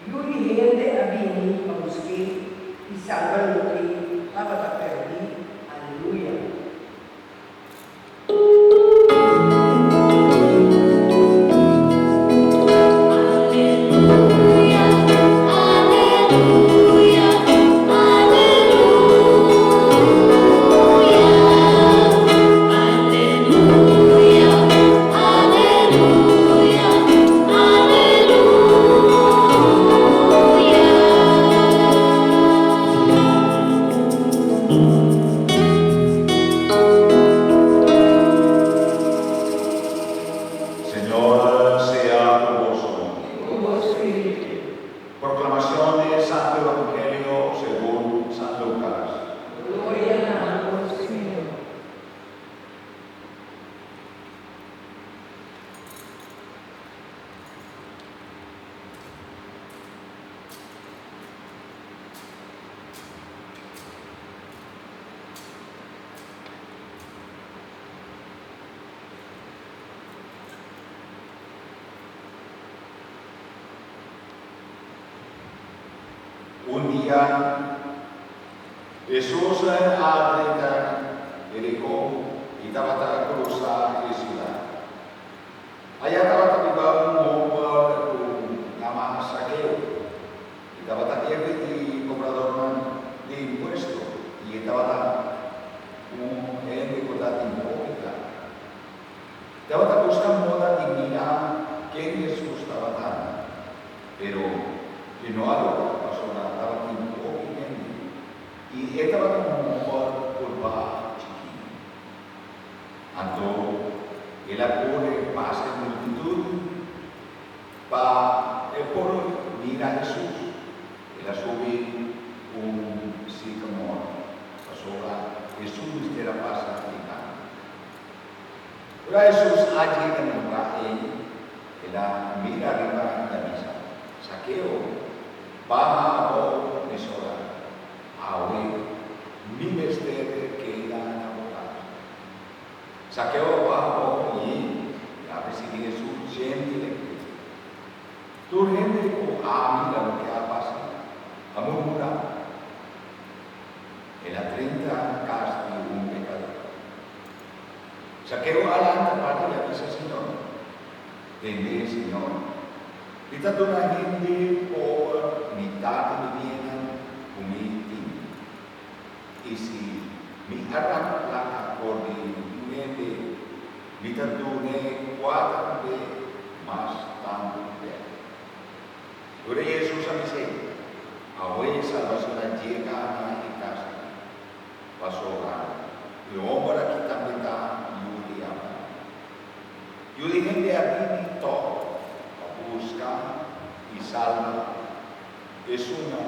Yuli gente abini mamuski isalva luti abata perdi. Haleluya. Señor sea con vosotros. Proclamación del Santo Evangelio según San Lucas. Gloria a vos, Señor. Un día Jesús adentra Jericó y estaba a cruzar la ciudad. Allá estaba un hombre llamado Saqueo y estaba jefe y cobrador de impuestos y estaba un gente con la hipócrita. Estaba buscando de mirar quién Jesús estaba dando, pero que no algo pasó nada, estaba un poco y estaba como un culpa chiquito. Entonces, él apure pasa en multitud para el pueblo mira a Jesús. Él sube un sicamor, pasó a Jesús de la pasa y ahora Jesús ha llegado en él mira arriba en la misa. Saqueo, baja o mesora, a oír, mi mister que irá a abogar. Saqueo baja y a recibir Jesús gentil. Tu gente mira lo que ha pasado, a murmurar. En la 30 casa de un pecador. Saqueo adelante para la misa, Señor. Vende, Señor. Y tanto una gente por mitad de vienen con mi tío. Y si mi arranca la por mi mente, mi tanto ne cuatro de más tanto de. Ahora Jesús a dice, ahora salvación llega a mi casa. Pasó ahora. Y hombre aquí también está Julián. Julián de aquí todo. Busca y salva es una